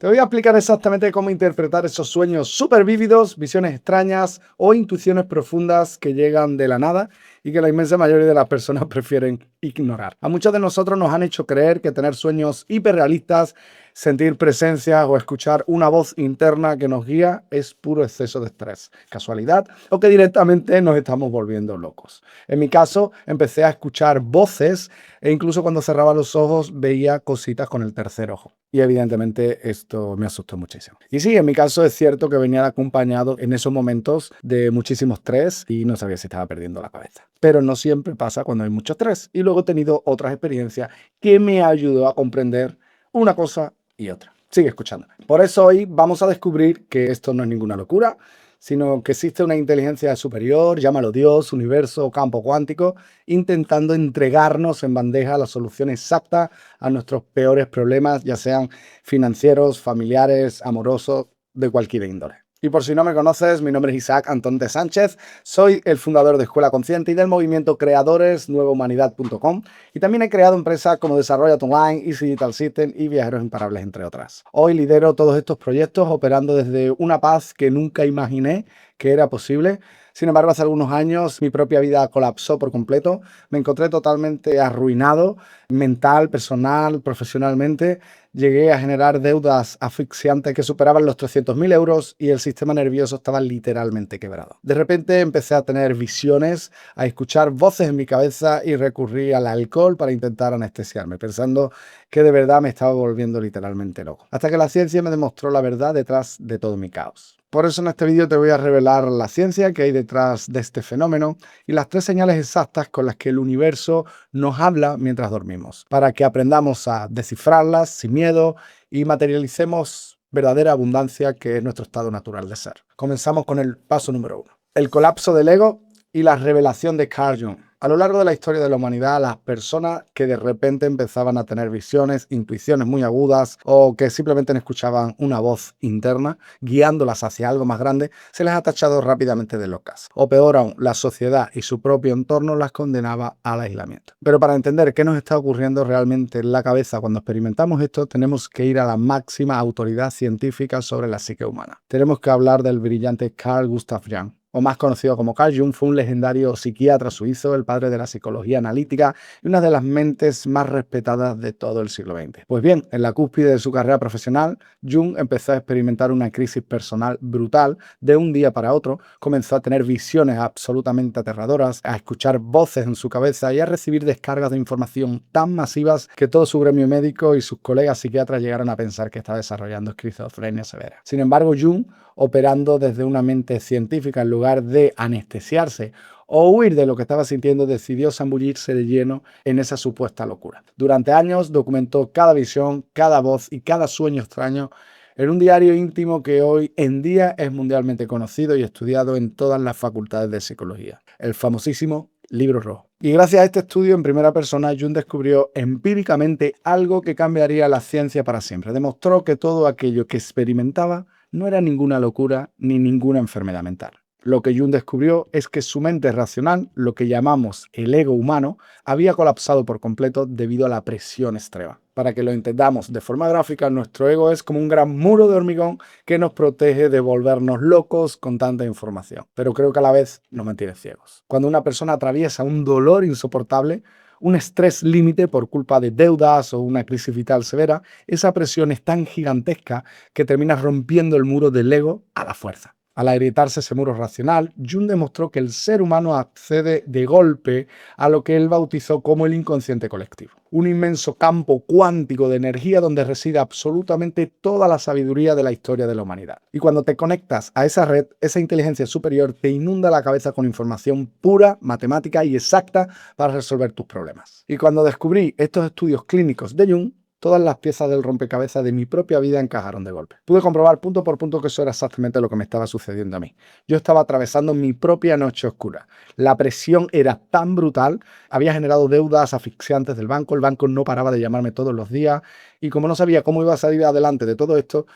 Te voy a explicar exactamente cómo interpretar esos sueños súper vívidos, visiones extrañas o intuiciones profundas que llegan de la nada y que la inmensa mayoría de las personas prefieren ignorar. A muchos de nosotros nos han hecho creer que tener sueños hiperrealistas, sentir presencia o escuchar una voz interna que nos guía es puro exceso de estrés, casualidad o que directamente nos estamos volviendo locos. En mi caso, empecé a escuchar voces e incluso cuando cerraba los ojos veía cositas con el tercer ojo. Y evidentemente esto me asustó muchísimo. Y sí, en mi caso es cierto que venía acompañado en esos momentos de muchísimo estrés y no sabía si estaba perdiendo la cabeza. Pero no siempre pasa cuando hay mucho estrés. Y luego he tenido otras experiencias que me ayudó a comprender una cosa y otra. Sigue escuchándome. Por eso hoy vamos a descubrir que esto no es ninguna locura, sino que existe una inteligencia superior, llámalo Dios, universo o campo cuántico, intentando entregarnos en bandeja la solución exacta a nuestros peores problemas, ya sean financieros, familiares, amorosos, de cualquier índole. Y por si no me conoces, mi nombre es Isaac Antón de Sánchez, soy el fundador de Escuela Consciente y del movimiento Creadores nuevahumanidad.com, y también he creado empresas como Desarrolla Tu Online, Easy Digital System y Viajeros Imparables, entre otras. Hoy lidero todos estos proyectos operando desde una paz que nunca imaginé que era posible. Sin embargo, hace algunos años mi propia vida colapsó por completo. Me encontré totalmente arruinado, mental, personal, profesionalmente. Llegué a generar deudas asfixiantes que superaban los 300.000 euros y el sistema nervioso estaba literalmente quebrado. De repente empecé a tener visiones, a escuchar voces en mi cabeza y recurrí al alcohol para intentar anestesiarme, pensando que de verdad me estaba volviendo literalmente loco. Hasta que la ciencia me demostró la verdad detrás de todo mi caos. Por eso en este vídeo te voy a revelar la ciencia que hay detrás de este fenómeno y las 3 señales exactas con las que el universo nos habla mientras dormimos, para que aprendamos a descifrarlas sin miedo y materialicemos verdadera abundancia, que es nuestro estado natural de ser. Comenzamos con el paso número 1. El colapso del ego y la revelación de Carl Jung. A lo largo de la historia de la humanidad, las personas que de repente empezaban a tener visiones, intuiciones muy agudas o que simplemente escuchaban una voz interna guiándolas hacia algo más grande, se les ha tachado rápidamente de locas. O peor aún, la sociedad y su propio entorno las condenaba al aislamiento. Pero para entender qué nos está ocurriendo realmente en la cabeza cuando experimentamos esto, tenemos que ir a la máxima autoridad científica sobre la psique humana. Tenemos que hablar del brillante Carl Gustav Jung, o más conocido como Carl Jung. Fue un legendario psiquiatra suizo, el padre de la psicología analítica y una de las mentes más respetadas de todo el siglo XX. Pues bien, en la cúspide de su carrera profesional, Jung empezó a experimentar una crisis personal brutal. De un día para otro, comenzó a tener visiones absolutamente aterradoras, a escuchar voces en su cabeza y a recibir descargas de información tan masivas que todo su gremio médico y sus colegas psiquiatras llegaron a pensar que estaba desarrollando esquizofrenia severa. Sin embargo, Jung, operando desde una mente científica en lugar de anestesiarse o huir de lo que estaba sintiendo, decidió zambullirse de lleno en esa supuesta locura. Durante años documentó cada visión, cada voz y cada sueño extraño en un diario íntimo que hoy en día es mundialmente conocido y estudiado en todas las facultades de psicología, el famosísimo Libro Rojo. Y gracias a este estudio en primera persona, Jung descubrió empíricamente algo que cambiaría la ciencia para siempre. Demostró que todo aquello que experimentaba no era ninguna locura ni ninguna enfermedad mental. Lo que Jung descubrió es que su mente racional, lo que llamamos el ego humano, había colapsado por completo debido a la presión extrema. Para que lo entendamos de forma gráfica, nuestro ego es como un gran muro de hormigón que nos protege de volvernos locos con tanta información, pero creo que a la vez nos mantiene ciegos. Cuando una persona atraviesa un dolor insoportable, un estrés límite por culpa de deudas o una crisis vital severa, esa presión es tan gigantesca que termina rompiendo el muro del ego a la fuerza. Al agrietarse ese muro racional, Jung demostró que el ser humano accede de golpe a lo que él bautizó como el inconsciente colectivo. Un inmenso campo cuántico de energía donde reside absolutamente toda la sabiduría de la historia de la humanidad. Y cuando te conectas a esa red, esa inteligencia superior te inunda la cabeza con información pura, matemática y exacta para resolver tus problemas. Y cuando descubrí estos estudios clínicos de Jung, todas las piezas del rompecabezas de mi propia vida encajaron de golpe. Pude comprobar punto por punto que eso era exactamente lo que me estaba sucediendo a mí. Yo estaba atravesando mi propia noche oscura. La presión era tan brutal, había generado deudas asfixiantes del banco, el banco no paraba de llamarme todos los días y como no sabía cómo iba a salir adelante de todo esto,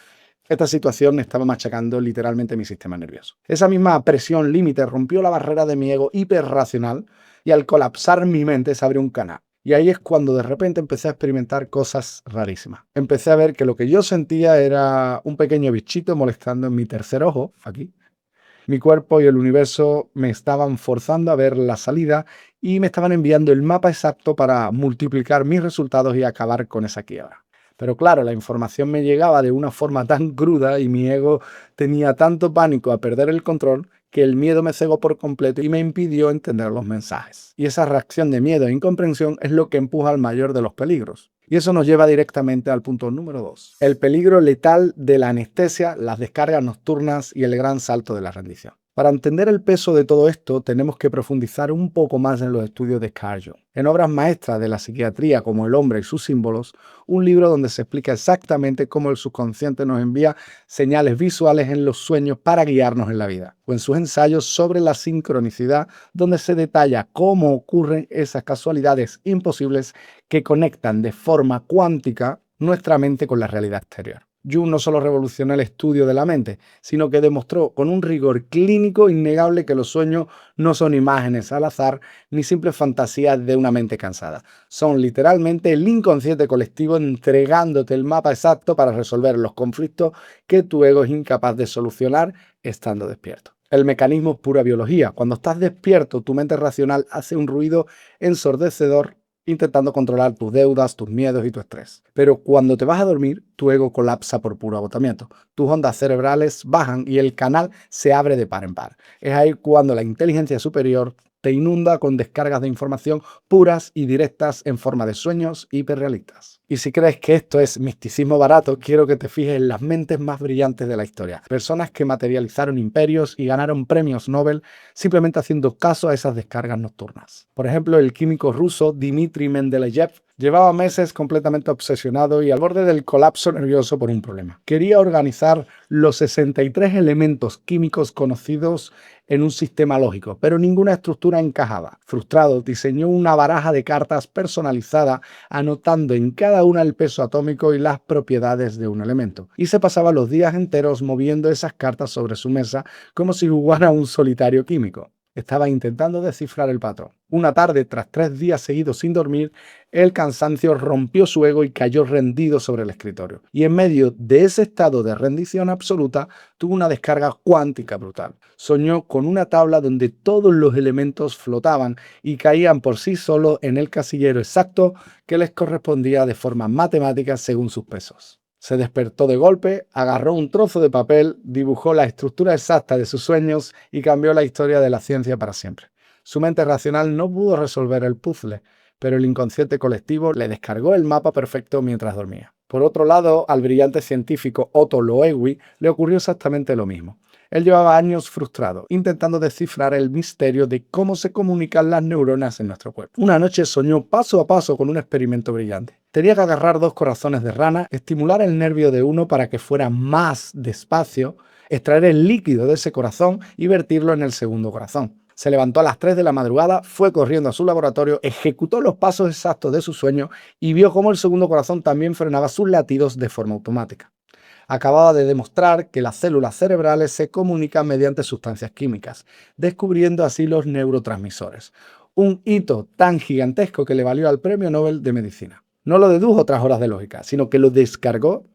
esta situación estaba machacando literalmente mi sistema nervioso. Esa misma presión límite rompió la barrera de mi ego hiperracional y al colapsar mi mente se abrió un canal. Y ahí es cuando de repente empecé a experimentar cosas rarísimas. Empecé a ver que lo que yo sentía era un pequeño bichito molestando en mi tercer ojo, aquí. Mi cuerpo y el universo me estaban forzando a ver la salida y me estaban enviando el mapa exacto para multiplicar mis resultados y acabar con esa quiebra. Pero claro, la información me llegaba de una forma tan cruda y mi ego tenía tanto pánico a perder el control que el miedo me cegó por completo y me impidió entender los mensajes. Y esa reacción de miedo e incomprensión es lo que empuja al mayor de los peligros. Y eso nos lleva directamente al punto número 2. El peligro letal de la anestesia, las descargas nocturnas y el gran salto de la rendición. Para entender el peso de todo esto, tenemos que profundizar un poco más en los estudios de Carl Jung. En obras maestras de la psiquiatría como El hombre y sus símbolos, un libro donde se explica exactamente cómo el subconsciente nos envía señales visuales en los sueños para guiarnos en la vida. O en sus ensayos sobre la sincronicidad, donde se detalla cómo ocurren esas casualidades imposibles que conectan de forma cuántica nuestra mente con la realidad exterior. Jung no solo revolucionó el estudio de la mente, sino que demostró con un rigor clínico innegable que los sueños no son imágenes al azar ni simples fantasías de una mente cansada. Son literalmente el inconsciente colectivo entregándote el mapa exacto para resolver los conflictos que tu ego es incapaz de solucionar estando despierto. El mecanismo es pura biología. Cuando estás despierto, tu mente racional hace un ruido ensordecedor intentando controlar tus deudas, tus miedos y tu estrés. Pero cuando te vas a dormir, tu ego colapsa por puro agotamiento. Tus ondas cerebrales bajan y el canal se abre de par en par. Es ahí cuando la inteligencia superior te inunda con descargas de información puras y directas en forma de sueños hiperrealistas. Y si crees que esto es misticismo barato, quiero que te fijes en las mentes más brillantes de la historia. Personas que materializaron imperios y ganaron premios Nobel simplemente haciendo caso a esas descargas nocturnas. Por ejemplo, el químico ruso Dmitry Mendeleev llevaba meses completamente obsesionado y al borde del colapso nervioso por un problema. Quería organizar los 63 elementos químicos conocidos en un sistema lógico, pero ninguna estructura encajaba. Frustrado, diseñó una baraja de cartas personalizada, anotando en cada una el peso atómico y las propiedades de un elemento. Y se pasaba los días enteros moviendo esas cartas sobre su mesa como si jugara a un solitario químico. Estaba intentando descifrar el patrón. Una tarde, tras 3 días seguidos sin dormir, el cansancio rompió su ego y cayó rendido sobre el escritorio. Y en medio de ese estado de rendición absoluta, tuvo una descarga cuántica brutal. Soñó con una tabla donde todos los elementos flotaban y caían por sí solos en el casillero exacto que les correspondía de forma matemática según sus pesos. Se despertó de golpe, agarró un trozo de papel, dibujó la estructura exacta de sus sueños y cambió la historia de la ciencia para siempre. Su mente racional no pudo resolver el puzzle, pero el inconsciente colectivo le descargó el mapa perfecto mientras dormía. Por otro lado, al brillante científico Otto Loewi le ocurrió exactamente lo mismo. Él llevaba años frustrado, intentando descifrar el misterio de cómo se comunican las neuronas en nuestro cuerpo. Una noche soñó paso a paso con un experimento brillante. Tenía que agarrar 2 corazones de rana, estimular el nervio de uno para que fuera más despacio, extraer el líquido de ese corazón y vertirlo en el segundo corazón. Se levantó a las 3 de la madrugada, fue corriendo a su laboratorio, ejecutó los pasos exactos de su sueño y vio cómo el segundo corazón también frenaba sus latidos de forma automática. Acababa de demostrar que las células cerebrales se comunican mediante sustancias químicas, descubriendo así los neurotransmisores. Un hito tan gigantesco que le valió al Premio Nobel de Medicina. No lo dedujo tras horas de lógica, sino que lo descargó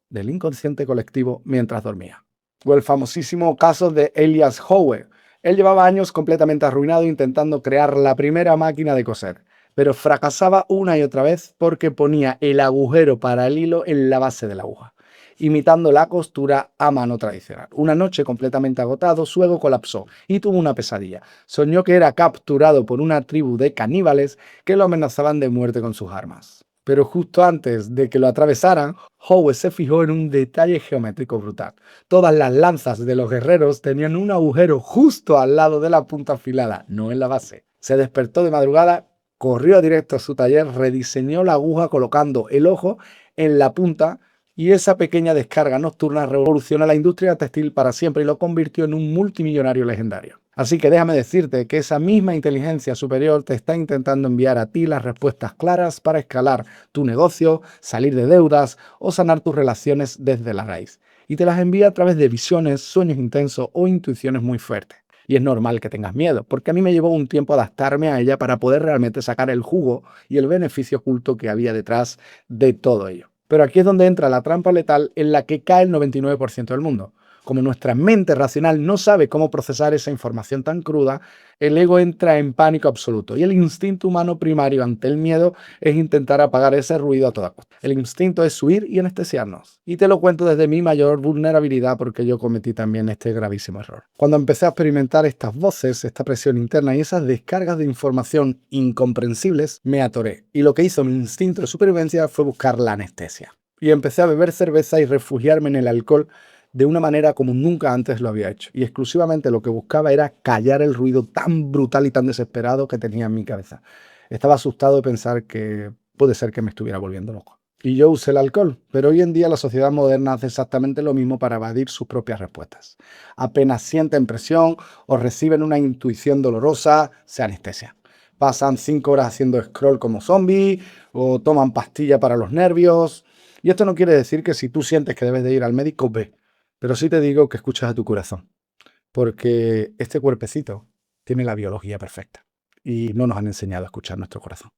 del inconsciente colectivo mientras dormía. O el famosísimo caso de Elias Howe. Él llevaba años completamente arruinado intentando crear la primera máquina de coser, pero fracasaba una y otra vez porque ponía el agujero para el hilo en la base de la aguja, imitando la costura a mano tradicional. Una noche, completamente agotado, su ego colapsó y tuvo una pesadilla. Soñó que era capturado por una tribu de caníbales que lo amenazaban de muerte con sus armas. Pero justo antes de que lo atravesaran, Howe se fijó en un detalle geométrico brutal. Todas las lanzas de los guerreros tenían un agujero justo al lado de la punta afilada, no en la base. Se despertó de madrugada, corrió directo a su taller, rediseñó la aguja colocando el ojo en la punta y esa pequeña descarga nocturna revolucionó la industria textil para siempre y lo convirtió en un multimillonario legendario. Así que déjame decirte que esa misma inteligencia superior te está intentando enviar a ti las respuestas claras para escalar tu negocio, salir de deudas o sanar tus relaciones desde la raíz. Y te las envía a través de visiones, sueños intensos o intuiciones muy fuertes. Y es normal que tengas miedo, porque a mí me llevó un tiempo adaptarme a ella para poder realmente sacar el jugo y el beneficio oculto que había detrás de todo ello. Pero aquí es donde entra la trampa letal en la que cae el 99% del mundo. Como nuestra mente racional no sabe cómo procesar esa información tan cruda, el ego entra en pánico absoluto y el instinto humano primario ante el miedo es intentar apagar ese ruido a toda costa. El instinto es huir y anestesiarnos. Y te lo cuento desde mi mayor vulnerabilidad porque yo cometí también este gravísimo error. Cuando empecé a experimentar estas voces, esta presión interna y esas descargas de información incomprensibles, me atoré. Y lo que hizo mi instinto de supervivencia fue buscar la anestesia. Y empecé a beber cerveza y refugiarme en el alcohol de una manera como nunca antes lo había hecho. Y exclusivamente lo que buscaba era callar el ruido tan brutal y tan desesperado que tenía en mi cabeza. Estaba asustado de pensar que puede ser que me estuviera volviendo loco. Y yo usé el alcohol, pero hoy en día la sociedad moderna hace exactamente lo mismo para evadir sus propias respuestas. Apenas sienten presión o reciben una intuición dolorosa, se anestesian. Pasan 5 horas haciendo scroll como zombie o toman pastilla para los nervios. Y esto no quiere decir que si tú sientes que debes de ir al médico, ve. Pero sí te digo que escuches a tu corazón, porque este cuerpecito tiene la biología perfecta y no nos han enseñado a escuchar nuestro corazón.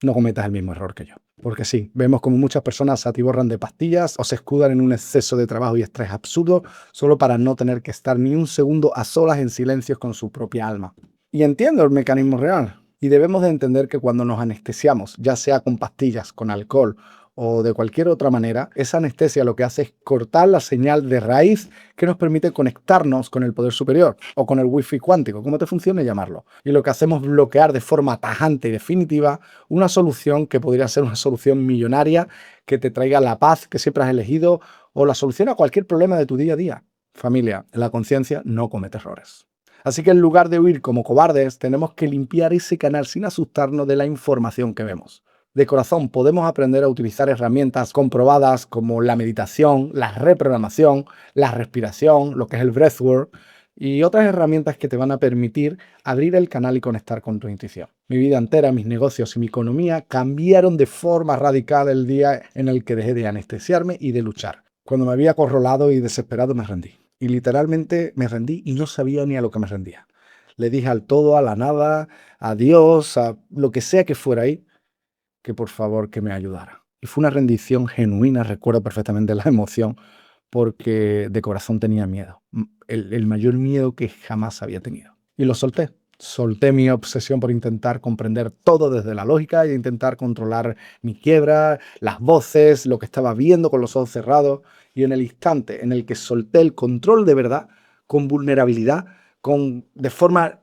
No cometas el mismo error que yo. Porque sí, vemos como muchas personas se atiborran de pastillas o se escudan en un exceso de trabajo y estrés absurdo solo para no tener que estar ni un segundo a solas en silencio con su propia alma. Y entiendo el mecanismo real. Y debemos de entender que cuando nos anestesiamos, ya sea con pastillas, con alcohol o de cualquier otra manera, esa anestesia lo que hace es cortar la señal de raíz que nos permite conectarnos con el poder superior o con el wifi cuántico, como te funcione llamarlo. Y lo que hacemos es bloquear de forma tajante y definitiva una solución que podría ser una solución millonaria que te traiga la paz que siempre has elegido o la solución a cualquier problema de tu día a día. Familia, la conciencia no comete errores. Así que en lugar de huir como cobardes, tenemos que limpiar ese canal sin asustarnos de la información que vemos. De corazón podemos aprender a utilizar herramientas comprobadas como la meditación, la reprogramación, la respiración, lo que es el breathwork y otras herramientas que te van a permitir abrir el canal y conectar con tu intuición. Mi vida entera, mis negocios y mi economía cambiaron de forma radical el día en el que dejé de anestesiarme y de luchar. Cuando me había acorralado y desesperado me rendí. Y literalmente me rendí y no sabía ni a lo que me rendía. Le dije al todo, a la nada, a Dios, a lo que sea que fuera ahí, que por favor que me ayudara. Y fue una rendición genuina, recuerdo perfectamente la emoción, porque de corazón tenía miedo. El mayor miedo que jamás había tenido. Y lo solté. Solté mi obsesión por intentar comprender todo desde la lógica e intentar controlar mi quiebra, las voces, lo que estaba viendo con los ojos cerrados. Y en el instante en el que solté el control de verdad, con vulnerabilidad, de forma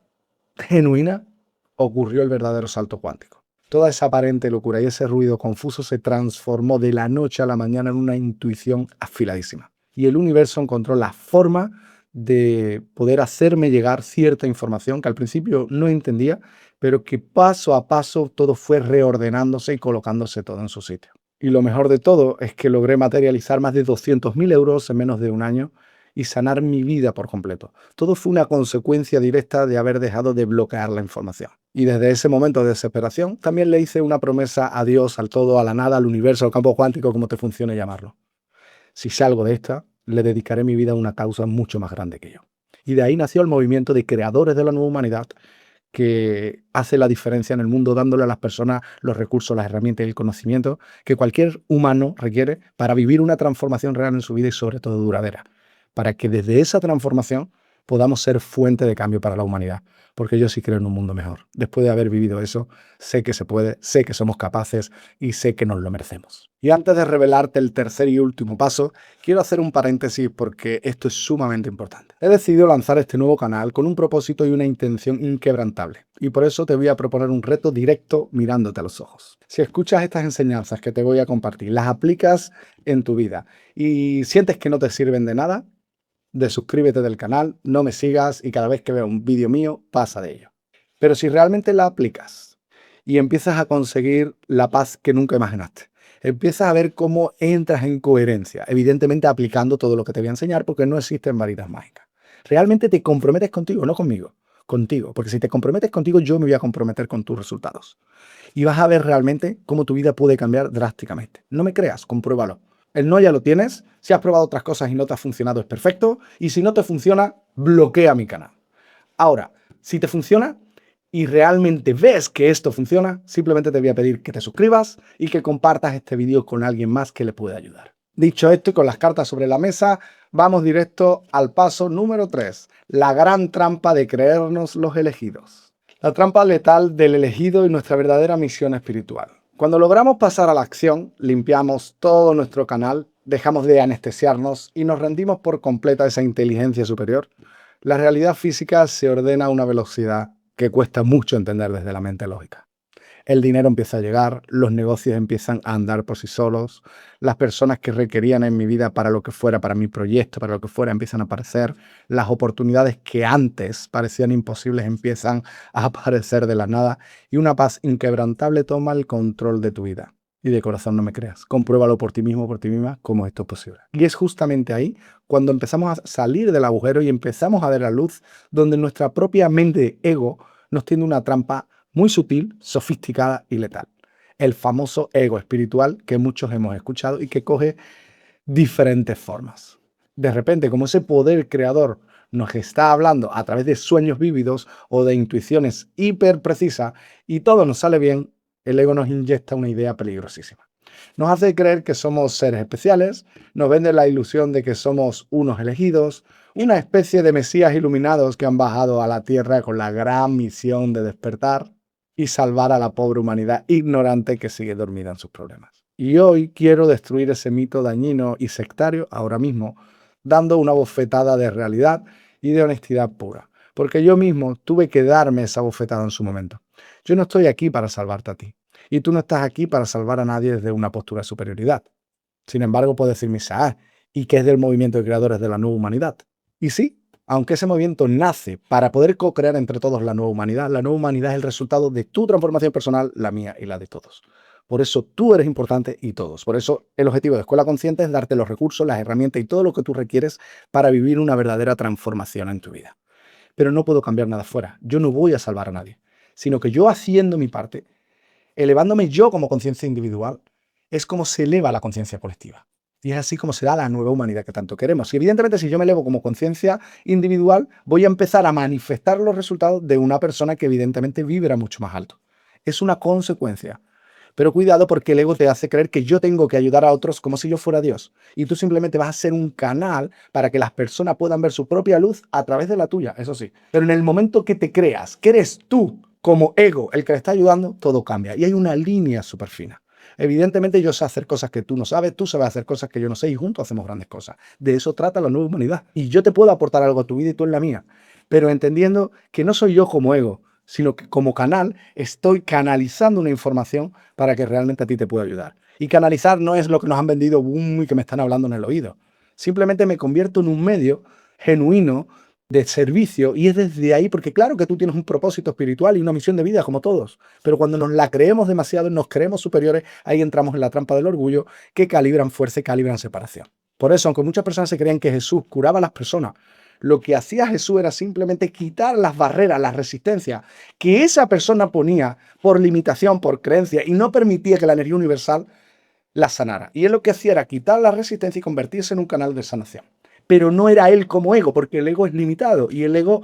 genuina, ocurrió el verdadero salto cuántico. Toda esa aparente locura y ese ruido confuso se transformó de la noche a la mañana en una intuición afiladísima. Y el universo encontró la forma de poder hacerme llegar cierta información que al principio no entendía, pero que paso a paso todo fue reordenándose y colocándose todo en su sitio. Y lo mejor de todo es que logré materializar más de 200.000 euros en menos de un año y sanar mi vida por completo. Todo fue una consecuencia directa de haber dejado de bloquear la información. Y desde ese momento de desesperación, también le hice una promesa a Dios, al todo, a la nada, al universo, al campo cuántico, como te funcione llamarlo. Si salgo de esta, le dedicaré mi vida a una causa mucho más grande que yo. Y de ahí nació el movimiento de creadores de la nueva humanidad, que hace la diferencia en el mundo dándole a las personas los recursos, las herramientas y el conocimiento que cualquier humano requiere para vivir una transformación real en su vida y sobre todo duradera. Para que desde esa transformación podamos ser fuente de cambio para la humanidad. Porque yo sí creo en un mundo mejor. Después de haber vivido eso, sé que se puede, sé que somos capaces y sé que nos lo merecemos. Y antes de revelarte el tercer y último paso, quiero hacer un paréntesis porque esto es sumamente importante. He decidido lanzar este nuevo canal con un propósito y una intención inquebrantable. Y por eso te voy a proponer un reto directo mirándote a los ojos. Si escuchas estas enseñanzas que te voy a compartir, las aplicas en tu vida y sientes que no te sirven de nada, desuscríbete del canal, no me sigas y cada vez que vea un vídeo mío, pasa de ello. Pero si realmente la aplicas y empiezas a conseguir la paz que nunca imaginaste, empiezas a ver cómo entras en coherencia, evidentemente aplicando todo lo que te voy a enseñar porque no existen varitas mágicas. Realmente te comprometes contigo, no conmigo, contigo, porque si te comprometes contigo, yo me voy a comprometer con tus resultados. Y vas a ver realmente cómo tu vida puede cambiar drásticamente. No me creas, compruébalo. El no ya lo tienes, si has probado otras cosas y no te ha funcionado es perfecto, y si no te funciona, bloquea mi canal. Ahora, si te funciona y realmente ves que esto funciona, simplemente te voy a pedir que te suscribas y que compartas este vídeo con alguien más que le pueda ayudar. Dicho esto y con las cartas sobre la mesa, vamos directo al paso número 3, la gran trampa de creernos los elegidos. La trampa letal del elegido y nuestra verdadera misión espiritual. Cuando logramos pasar a la acción, limpiamos todo nuestro canal, dejamos de anestesiarnos y nos rendimos por completa a esa inteligencia superior, la realidad física se ordena a una velocidad que cuesta mucho entender desde la mente lógica. El dinero empieza a llegar, los negocios empiezan a andar por sí solos, las personas que requerían en mi vida para lo que fuera, para mi proyecto, para lo que fuera, empiezan a aparecer, las oportunidades que antes parecían imposibles empiezan a aparecer de la nada y una paz inquebrantable toma el control de tu vida. Y de corazón no me creas, compruébalo por ti mismo, por ti misma, cómo esto es posible. Y es justamente ahí cuando empezamos a salir del agujero y empezamos a ver la luz, donde nuestra propia mente ego nos tiende una trampa muy sutil, sofisticada y letal. El famoso ego espiritual que muchos hemos escuchado y que coge diferentes formas. De repente, como ese poder creador nos está hablando a través de sueños vívidos o de intuiciones hiper precisas y todo nos sale bien, el ego nos inyecta una idea peligrosísima. Nos hace creer que somos seres especiales, nos vende la ilusión de que somos unos elegidos, una especie de mesías iluminados que han bajado a la tierra con la gran misión de despertar y salvar a la pobre humanidad ignorante que sigue dormida en sus problemas. Y hoy quiero destruir ese mito dañino y sectario ahora mismo, dando una bofetada de realidad y de honestidad pura. Porque yo mismo tuve que darme esa bofetada en su momento. Yo no estoy aquí para salvarte a ti. Y tú no estás aquí para salvar a nadie desde una postura de superioridad. Sin embargo, puedes decirme, ¿y qué es del movimiento de creadores de la nueva humanidad? Y sí, aunque ese movimiento nace para poder co-crear entre todos la nueva humanidad es el resultado de tu transformación personal, la mía y la de todos. Por eso tú eres importante y todos. Por eso el objetivo de Escuela Consciente es darte los recursos, las herramientas y todo lo que tú requieres para vivir una verdadera transformación en tu vida. Pero no puedo cambiar nada fuera. Yo no voy a salvar a nadie, sino que yo haciendo mi parte, elevándome yo como conciencia individual, es como se eleva la conciencia colectiva. Y es así como se da la nueva humanidad que tanto queremos. Y evidentemente, si yo me elevo como conciencia individual, voy a empezar a manifestar los resultados de una persona que evidentemente vibra mucho más alto. Es una consecuencia. Pero cuidado, porque el ego te hace creer que yo tengo que ayudar a otros como si yo fuera Dios. Y tú simplemente vas a ser un canal para que las personas puedan ver su propia luz a través de la tuya, eso sí. Pero en el momento que te creas que eres tú como ego el que le está ayudando, todo cambia. Y hay una línea súper fina. Evidentemente yo sé hacer cosas que tú no sabes, tú sabes hacer cosas que yo no sé y juntos hacemos grandes cosas. De eso trata la nueva humanidad. Y yo te puedo aportar algo a tu vida y tú en la mía. Pero entendiendo que no soy yo como ego, sino que como canal estoy canalizando una información para que realmente a ti te pueda ayudar. Y canalizar no es lo que nos han vendido boom, y que me están hablando en el oído. Simplemente me convierto en un medio genuino de servicio y es desde ahí, porque claro que tú tienes un propósito espiritual y una misión de vida como todos, pero cuando nos la creemos demasiado y nos creemos superiores, ahí entramos en la trampa del orgullo que calibran fuerza y calibran separación. Por eso, aunque muchas personas se creían que Jesús curaba a las personas, lo que hacía Jesús era simplemente quitar las barreras, las resistencias que esa persona ponía por limitación, por creencia y no permitía que la energía universal la sanara. Y él lo que hacía era quitar la resistencia y convertirse en un canal de sanación. Pero no era él como ego, porque el ego es limitado y el ego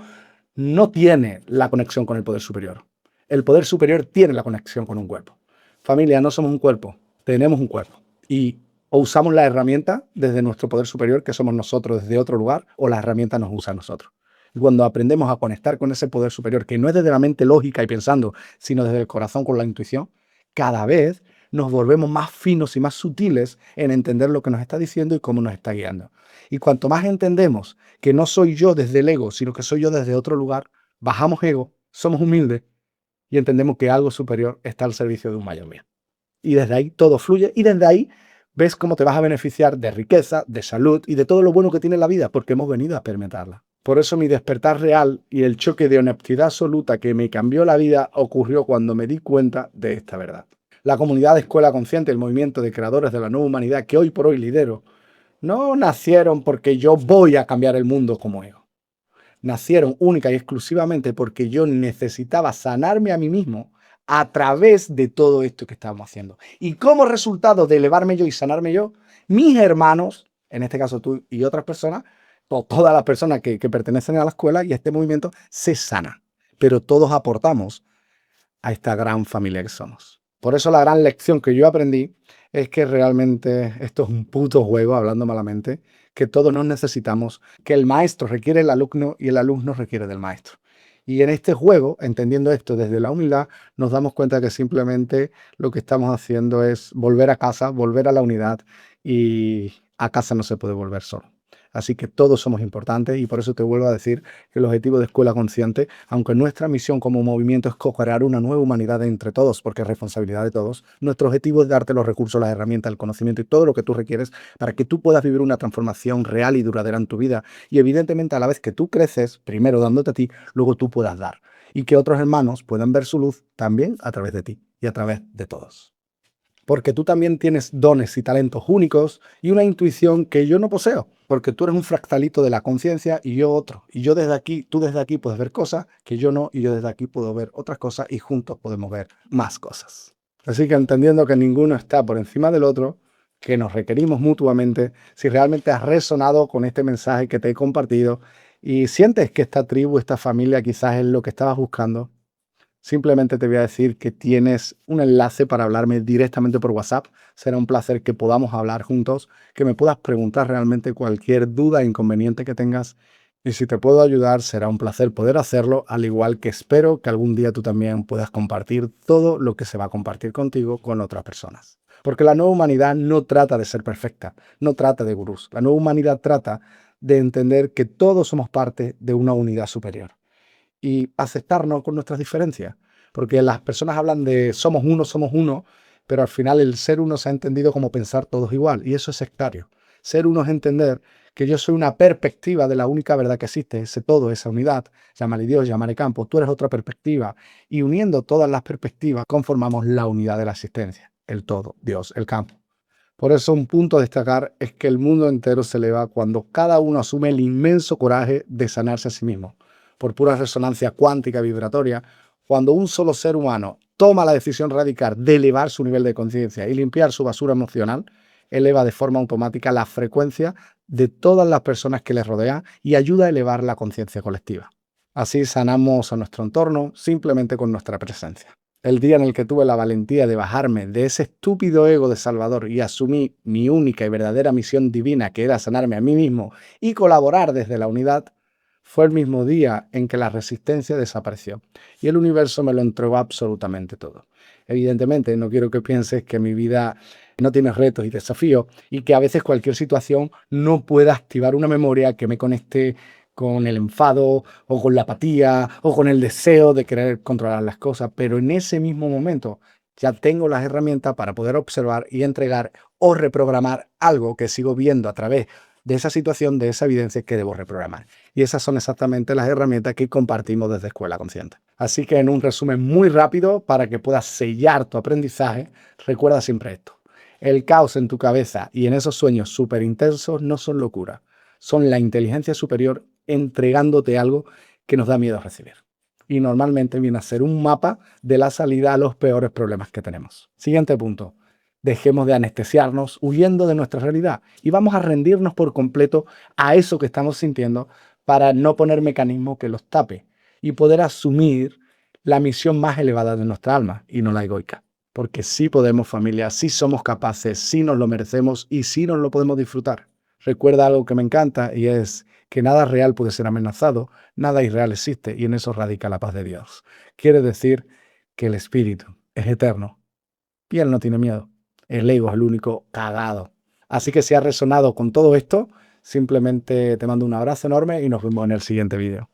no tiene la conexión con el poder superior. El poder superior tiene la conexión con un cuerpo. Familia, no somos un cuerpo, tenemos un cuerpo. Y o usamos la herramienta desde nuestro poder superior, que somos nosotros desde otro lugar, o la herramienta nos usa a nosotros. Y cuando aprendemos a conectar con ese poder superior, que no es desde la mente lógica y pensando, sino desde el corazón con la intuición, cada vez nos volvemos más finos y más sutiles en entender lo que nos está diciendo y cómo nos está guiando. Y cuanto más entendemos que no soy yo desde el ego, sino que soy yo desde otro lugar, bajamos ego, somos humildes y entendemos que algo superior está al servicio de un mayor bien. Y desde ahí todo fluye y desde ahí ves cómo te vas a beneficiar de riqueza, de salud y de todo lo bueno que tiene la vida, porque hemos venido a experimentarla. Por eso mi despertar real y el choque de honestidad absoluta que me cambió la vida ocurrió cuando me di cuenta de esta verdad. La comunidad de Escuela Consciente, el movimiento de creadores de la nueva humanidad que hoy por hoy lidero, no nacieron porque yo voy a cambiar el mundo como ego. Nacieron única y exclusivamente porque yo necesitaba sanarme a mí mismo a través de todo esto que estábamos haciendo. Y como resultado de elevarme yo y sanarme yo, mis hermanos, en este caso tú y otras personas, todas las personas que pertenecen a la escuela y a este movimiento se sana. Pero todos aportamos a esta gran familia que somos. Por eso la gran lección que yo aprendí es que realmente esto es un puto juego, hablando malamente, que todos nos necesitamos, que el maestro requiere del alumno y el alumno requiere del maestro. Y en este juego, entendiendo esto desde la humildad, nos damos cuenta que simplemente lo que estamos haciendo es volver a casa, volver a la unidad, y a casa no se puede volver solo. Así que todos somos importantes y por eso te vuelvo a decir que el objetivo de Escuela Consciente, aunque nuestra misión como movimiento es co-crear una nueva humanidad entre todos, porque es responsabilidad de todos, nuestro objetivo es darte los recursos, las herramientas, el conocimiento y todo lo que tú requieres para que tú puedas vivir una transformación real y duradera en tu vida. Y evidentemente a la vez que tú creces, primero dándote a ti, luego tú puedas dar. Y que otros hermanos puedan ver su luz también a través de ti y a través de todos. Porque tú también tienes dones y talentos únicos y una intuición que yo no poseo, porque tú eres un fractalito de la conciencia y yo otro. Y yo desde aquí, tú desde aquí puedes ver cosas que yo no, y yo desde aquí puedo ver otras cosas y juntos podemos ver más cosas. Así que entendiendo que ninguno está por encima del otro, que nos requerimos mutuamente, si realmente has resonado con este mensaje que te he compartido y sientes que esta tribu, esta familia quizás es lo que estabas buscando, simplemente te voy a decir que tienes un enlace para hablarme directamente por WhatsApp. Será un placer que podamos hablar juntos, que me puedas preguntar realmente cualquier duda e inconveniente que tengas. Y si te puedo ayudar, será un placer poder hacerlo, al igual que espero que algún día tú también puedas compartir todo lo que se va a compartir contigo con otras personas. Porque la nueva humanidad no trata de ser perfecta, no trata de gurús. La nueva humanidad trata de entender que todos somos parte de una unidad superior y aceptarnos con nuestras diferencias. Porque las personas hablan de somos uno, pero al final el ser uno se ha entendido como pensar todos igual, y eso es sectario. Ser uno es entender que yo soy una perspectiva de la única verdad que existe, ese todo, esa unidad, llámale Dios, llámale campo, tú eres otra perspectiva, y uniendo todas las perspectivas conformamos la unidad de la existencia, el todo, Dios, el campo. Por eso un punto a destacar es que el mundo entero se eleva cuando cada uno asume el inmenso coraje de sanarse a sí mismo. Por pura resonancia cuántica vibratoria, cuando un solo ser humano toma la decisión radical de elevar su nivel de conciencia y limpiar su basura emocional, eleva de forma automática la frecuencia de todas las personas que les rodean y ayuda a elevar la conciencia colectiva. Así sanamos a nuestro entorno simplemente con nuestra presencia. El día en el que tuve la valentía de bajarme de ese estúpido ego de Salvador y asumí mi única y verdadera misión divina, que era sanarme a mí mismo y colaborar desde la unidad, fue el mismo día en que la resistencia desapareció y el universo me lo entregó absolutamente todo. Evidentemente, no quiero que pienses que mi vida no tiene retos y desafíos y que a veces cualquier situación no pueda activar una memoria que me conecte con el enfado o con la apatía o con el deseo de querer controlar las cosas, pero en ese mismo momento ya tengo las herramientas para poder observar y entregar o reprogramar algo que sigo viendo a través de esa situación, de esa evidencia que debo reprogramar. Y esas son exactamente las herramientas que compartimos desde Escuela Consciente. Así que en un resumen muy rápido, para que puedas sellar tu aprendizaje, recuerda siempre esto. El caos en tu cabeza y en esos sueños súper intensos no son locura, son la inteligencia superior entregándote algo que nos da miedo recibir. Y normalmente viene a ser un mapa de la salida a los peores problemas que tenemos. Siguiente punto. Dejemos de anestesiarnos huyendo de nuestra realidad y vamos a rendirnos por completo a eso que estamos sintiendo para no poner mecanismo que los tape y poder asumir la misión más elevada de nuestra alma y no la egoica. Porque sí podemos, familia, sí somos capaces, sí nos lo merecemos y sí nos lo podemos disfrutar. Recuerda algo que me encanta y es que nada real puede ser amenazado, nada irreal existe y en eso radica la paz de Dios. Quiere decir que el espíritu es eterno y él no tiene miedo. El ego es el único cagado. Así que si has resonado con todo esto, simplemente te mando un abrazo enorme y nos vemos en el siguiente vídeo.